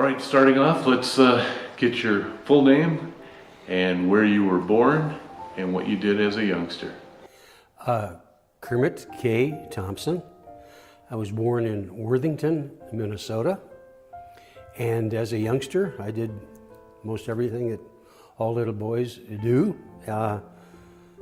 right, starting off, let's get your full name and where you were born and what you did as a youngster. Kermit K Thompson. I was born in Worthington, Minnesota. And as a youngster, I did most everything that all little boys do.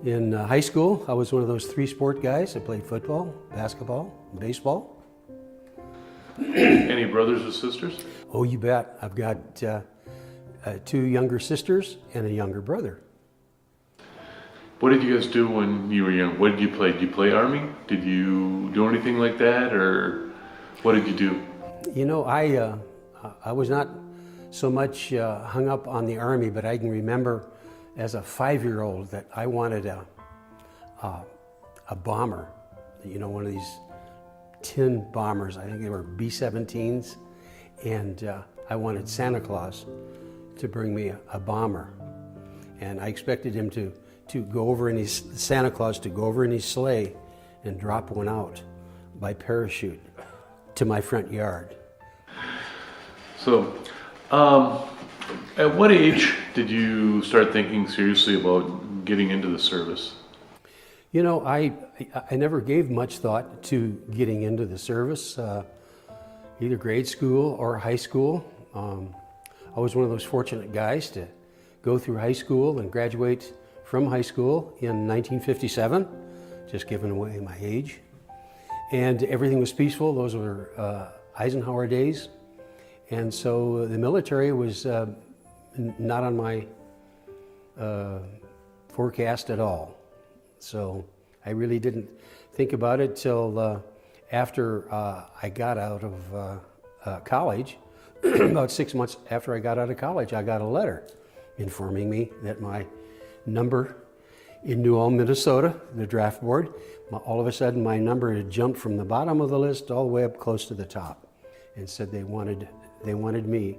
In high school, I was one of those three-sport guys. I played football, basketball, and baseball. Any brothers or sisters? Oh, you bet. I've got two younger sisters and a younger brother. What did you guys do when you were young? What did you play? Did you play Army? Did you do anything like that, or what did you do? You know, I was not so much hung up on the Army, but I can remember as a 5-year-old that I wanted a bomber. You know, one of these tin bombers. I think they were B-17s, and I wanted Santa Claus to bring me a bomber, and I expected him to go over in his Santa Claus to go over in his sleigh and drop one out by parachute to my front yard. So, at what age did you start thinking seriously about getting into the service? You know, I never gave much thought to getting into the service, either grade school or high school. I was one of those fortunate guys to go through high school and graduate from high school in 1957, just giving away my age. And everything was peaceful. Those were Eisenhower days. And so the military was not on my forecast at all. So I really didn't think about it till after I got out of college. About 6 months after I got out of college, I got a letter informing me that my number in New Ulm, Minnesota, the draft board, all of a sudden my number had jumped from the bottom of the list all the way up close to the top, and said they wanted me.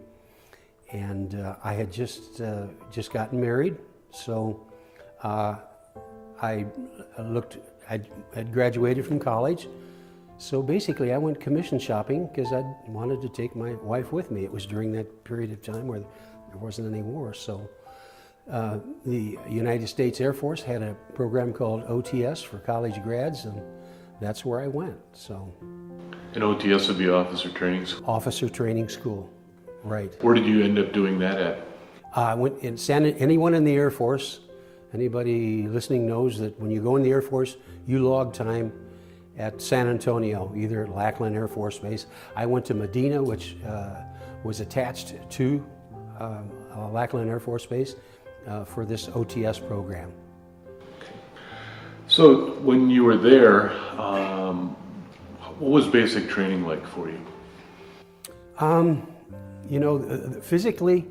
And I had just gotten married, so I had graduated from college. So basically I went commission shopping because I wanted to take my wife with me. It was during that period of time where there wasn't any war. So the United States Air Force had a program called OTS for college grads, and that's where I went. So. And OTS would be Officer Training School? Officer Training School, right. Where did you end up doing that at? I went in anyone in the Air Force, anybody listening knows that when you go in the Air Force, you log time at San Antonio, either at Lackland Air Force Base. I went to Medina, which was attached to Lackland Air Force Base for this OTS program. Okay. So when you were there, what was basic training like for you? You know, physically,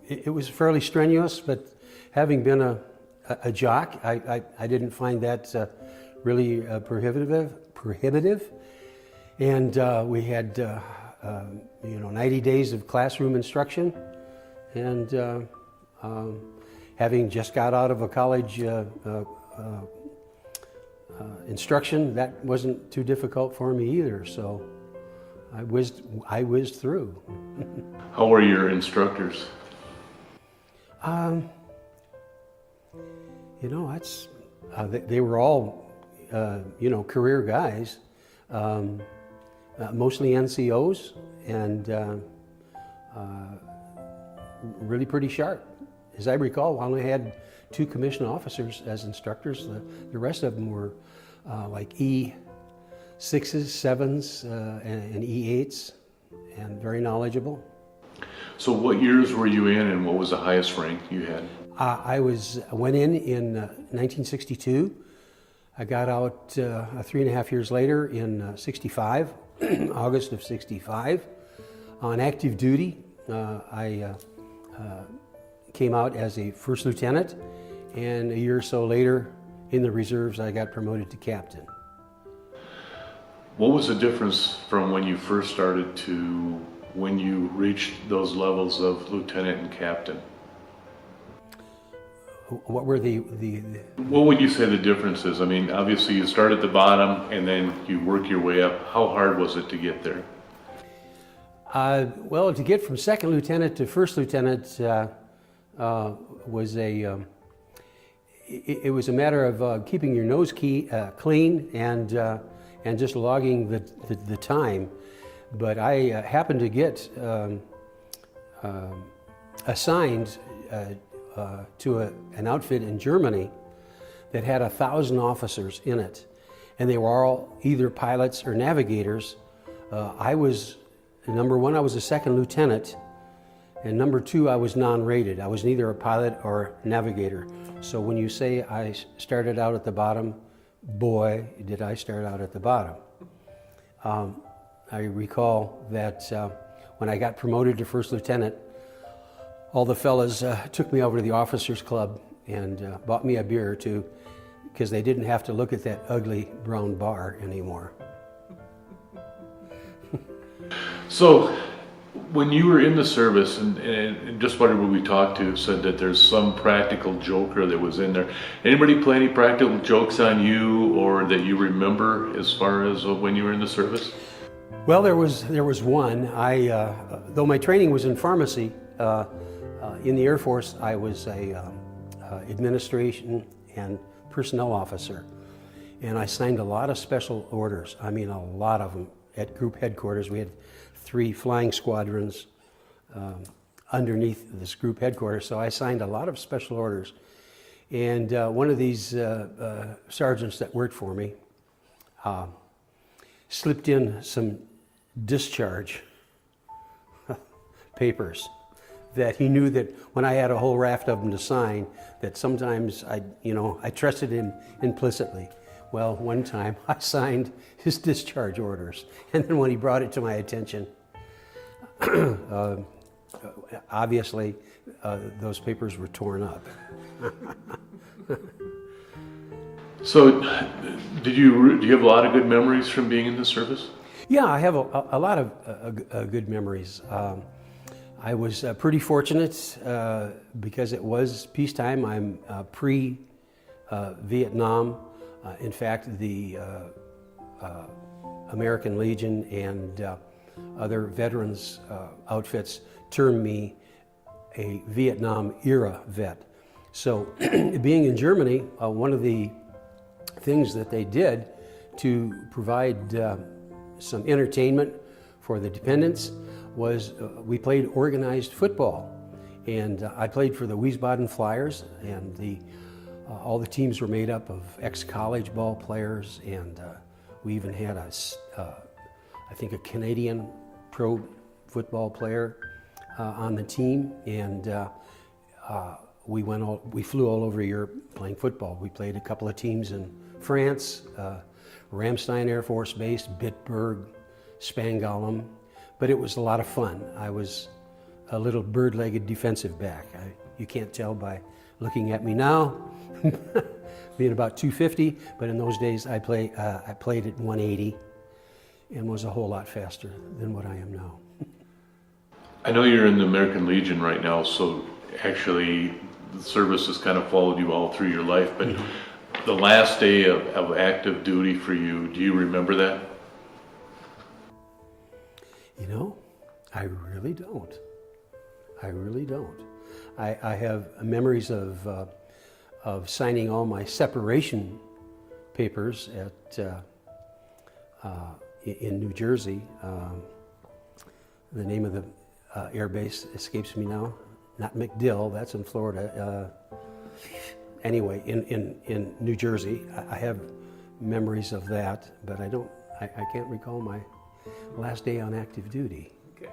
it was fairly strenuous, but having been a jock, I didn't find that really prohibitive. And we had, 90 days of classroom instruction, and having just got out of a college instruction, that wasn't too difficult for me either. So I whizzed through. How were your instructors? You know, that's they were all career guys, mostly NCOs, and really pretty sharp. As I recall, I only had 2 commissioned officers as instructors. The rest of them were like E6s, 7s, and E8s, and very knowledgeable. So what years were you in, and what was the highest rank you had? I went in 1962. I got out 3.5 years later in 65, August of 65. On active duty, I came out as a first lieutenant, and a year or so later in the reserves I got promoted to captain. What was the difference from when you first started to when you reached those levels of lieutenant and captain? What were the What would you say the difference is? I mean, obviously you start at the bottom and then you work your way up. How hard was it to get there? Well, to get from second lieutenant to first lieutenant was it was a matter of keeping your nose clean and just logging the time. But I happened to get assigned to an outfit in Germany that had 1,000 officers in it, and they were all either pilots or navigators. I was number one. I was a second lieutenant, and number two, I was non-rated. I was neither a pilot or navigator. So when you say I started out at the bottom, boy, did I start out at the bottom. I recall that when I got promoted to first lieutenant, all the fellas took me over to the officers club and bought me a beer or two, because they didn't have to look at that ugly brown bar anymore. So, when you were in the service, and just what we talked to said that there's some practical joker that was in there. Anybody play any practical jokes on you, or that you remember as far as when you were in the service? Well, there was one. Though my training was in pharmacy, in the Air Force, I was a administration and personnel officer, and I signed a lot of special orders. I mean, a lot of them at group headquarters. We had 3 flying squadrons underneath this group headquarters, so I signed a lot of special orders. And one of these sergeants that worked for me slipped in some discharge papers that he knew that when I had a whole raft of them to sign, that sometimes I trusted him implicitly. Well, one time I signed his discharge orders, and then when he brought it to my attention, obviously those papers were torn up. So, do you have a lot of good memories from being in the service? Yeah, I have a lot of good memories. I was pretty fortunate because it was peacetime. I'm pre-Vietnam. In fact, the American Legion and other veterans outfits termed me a Vietnam era vet. So being in Germany, one of the things that they did to provide some entertainment for the dependents was we played organized football, and I played for the Wiesbaden Flyers, and all the teams were made up of ex-college ball players, and we even had I think a Canadian pro football player on the team, and we flew all over Europe playing football. We played a couple of teams in France, Ramstein Air Force Base, Bitburg, Spangdahlem. But it was a lot of fun. I was a little bird-legged defensive back. You can't tell by looking at me now, being about 250, but in those days I played at 180 and was a whole lot faster than what I am now. I know you're in the American Legion right now, so actually the service has kind of followed you all through your life, but the last day of active duty for you, do you remember that? You know, I really don't. I really don't. I have memories of signing all my separation papers in New Jersey. The name of the air base escapes me now. Not MacDill, that's in Florida. Anyway, in New Jersey, I have memories of that, but I can't recall my last day on active duty. Okay.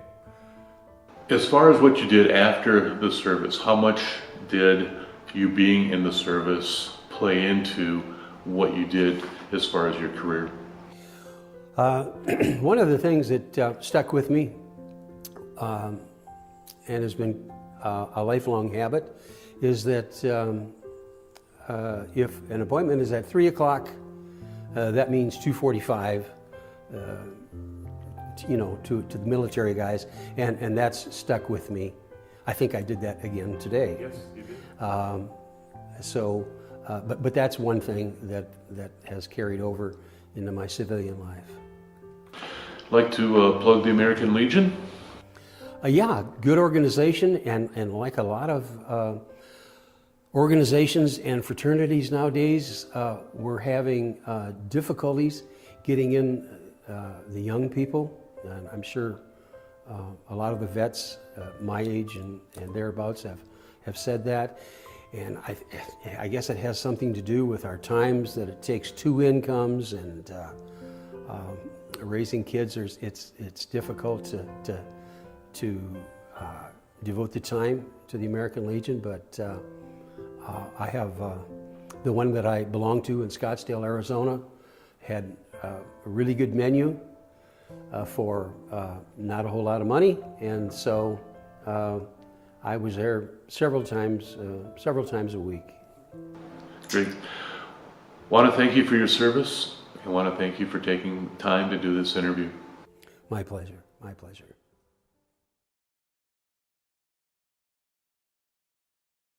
As far as what you did after the service, how much did you being in the service play into what you did as far as your career? One of the things that stuck with me and has been a lifelong habit is that if an appointment is at 3 o'clock, that means 2:45. To the military guys, and that's stuck with me. I think I did that again today. Yes, you did. But that's one thing that has carried over into my civilian life. Like to plug the American Legion? Yeah, good organization, and like a lot of organizations and fraternities nowadays, we're having difficulties getting in the young people. And I'm sure a lot of the vets my age and thereabouts have said that. And I guess it has something to do with our times, that it takes two incomes, and raising kids, it's difficult to devote the time to the American Legion. But I have the one that I belong to in Scottsdale, Arizona, had a really good menu for not a whole lot of money, and so I was there several times a week. Great. Want to thank you for your service. I want to thank you for taking time to do this interview. My pleasure. My pleasure.